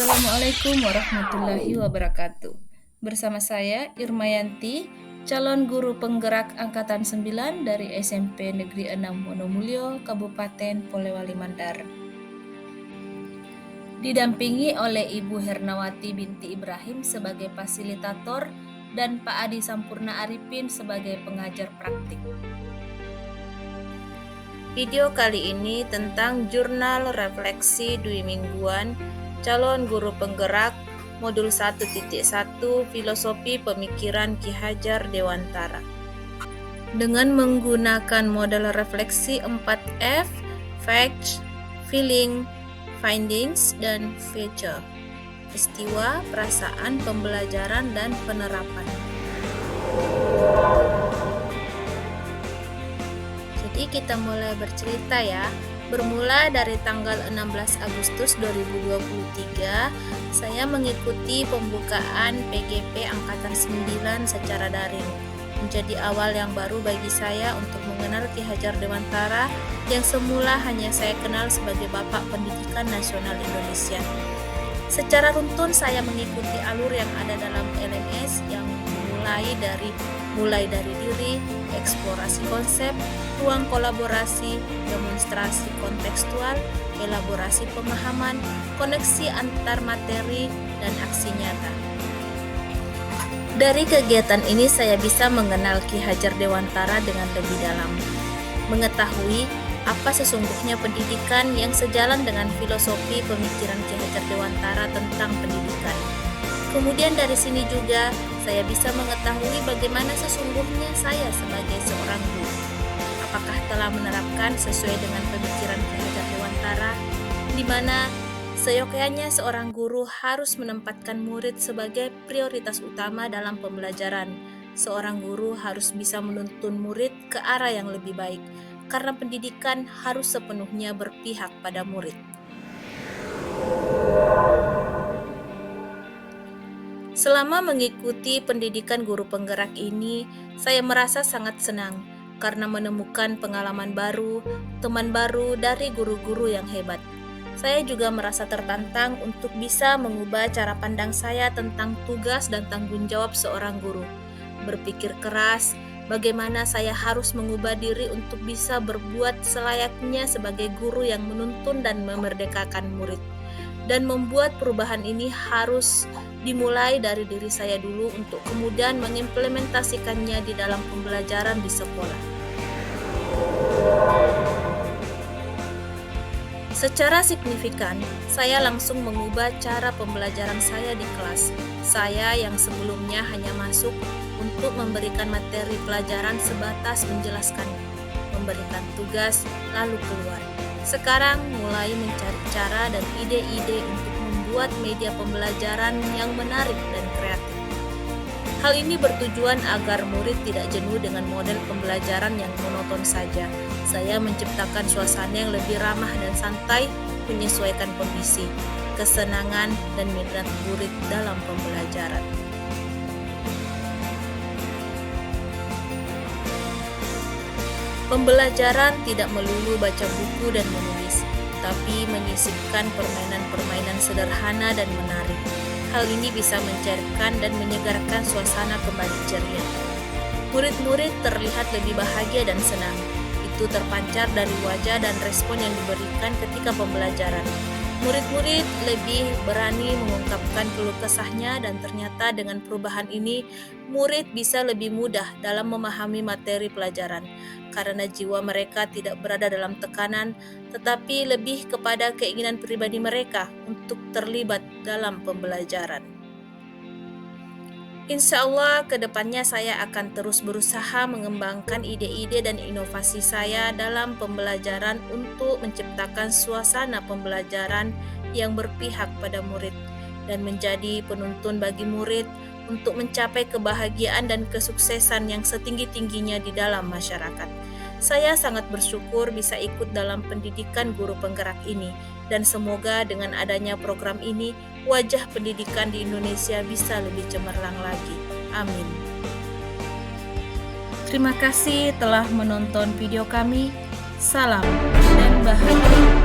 Assalamualaikum warahmatullahi wabarakatuh. Bersama saya Irmayanti, calon guru penggerak angkatan 9 dari SMP Negeri 6 Wonomulyo, Kabupaten Polewali Mandar. Didampingi oleh Ibu Hernawati binti Ibrahim sebagai fasilitator dan Pak Adi Sampurna Arifin sebagai pengajar praktik. Video kali ini tentang jurnal refleksi dwi mingguan calon guru penggerak modul 1.1 Filosofi Pemikiran Ki Hajar Dewantara. Dengan menggunakan model refleksi 4F, Facts, Feeling, Findings, dan Feature. Peristiwa, perasaan, pembelajaran, dan penerapan. Jadi kita mulai bercerita ya. Bermula dari tanggal 16 Agustus 2023, saya mengikuti pembukaan PGP Angkatan 9 secara daring. Menjadi awal yang baru bagi saya untuk mengenal Ki Hajar Dewantara yang semula hanya saya kenal sebagai Bapak Pendidikan Nasional Indonesia. Secara runtun saya mengikuti alur yang ada dalam LMS yang mulai dari diri, eksplorasi konsep, ruang kolaborasi, demonstrasi kontekstual, elaborasi pemahaman, koneksi antar materi, dan aksi nyata. Dari kegiatan ini saya bisa mengenal Ki Hajar Dewantara dengan lebih dalam, mengetahui apa sesungguhnya pendidikan yang sejalan dengan filosofi pemikiran Ki Hajar Dewantara tentang pendidikan. Kemudian dari sini juga saya bisa mengetahui bagaimana sesungguhnya saya sebagai seorang guru. Apakah telah menerapkan sesuai dengan pemikiran Ki Hajar Dewantara, di mana seyogyanya seorang guru harus menempatkan murid sebagai prioritas utama dalam pembelajaran. Seorang guru harus bisa menuntun murid ke arah yang lebih baik, karena pendidikan harus sepenuhnya berpihak pada murid. Selama mengikuti pendidikan guru penggerak ini, saya merasa sangat senang karena menemukan pengalaman baru, teman baru dari guru-guru yang hebat. Saya juga merasa tertantang untuk bisa mengubah cara pandang saya tentang tugas dan tanggung jawab seorang guru. Berpikir keras, bagaimana saya harus mengubah diri untuk bisa berbuat selayaknya sebagai guru yang menuntun dan memerdekakan murid. Dan membuat perubahan ini harus dimulai dari diri saya dulu untuk kemudian mengimplementasikannya di dalam pembelajaran di sekolah. Secara signifikan, saya langsung mengubah cara pembelajaran saya di kelas. Saya yang sebelumnya hanya masuk untuk memberikan materi pelajaran sebatas menjelaskan, memberikan tugas, lalu keluar. Sekarang mulai mencari cara dan ide-ide untuk membuat media pembelajaran yang menarik dan kreatif. Hal ini bertujuan agar murid tidak jenuh dengan model pembelajaran yang monoton saja. Saya menciptakan suasana yang lebih ramah dan santai, menyesuaikan kondisi, kesenangan, dan minat murid dalam pembelajaran. Pembelajaran tidak melulu baca buku dan menulis, tapi menyisipkan permainan-permainan sederhana dan menarik. Hal ini bisa mencairkan dan menyegarkan suasana kembali ceria. Murid-murid terlihat lebih bahagia dan senang. Itu terpancar dari wajah dan respon yang diberikan ketika pembelajaran. Murid-murid lebih berani mengungkapkan keluh kesahnya dan ternyata dengan perubahan ini, murid bisa lebih mudah dalam memahami materi pelajaran karena jiwa mereka tidak berada dalam tekanan, tetapi lebih kepada keinginan pribadi mereka untuk terlibat dalam pembelajaran. Insya Allah, kedepannya saya akan terus berusaha mengembangkan ide-ide dan inovasi saya dalam pembelajaran untuk menciptakan suasana pembelajaran yang berpihak pada murid dan menjadi penuntun bagi murid untuk mencapai kebahagiaan dan kesuksesan yang setinggi-tingginya di dalam masyarakat. Saya sangat bersyukur bisa ikut dalam pendidikan guru penggerak ini, dan semoga dengan adanya program ini, wajah pendidikan di Indonesia bisa lebih cemerlang lagi. Amin. Terima kasih telah menonton video kami. Salam dan bahagia.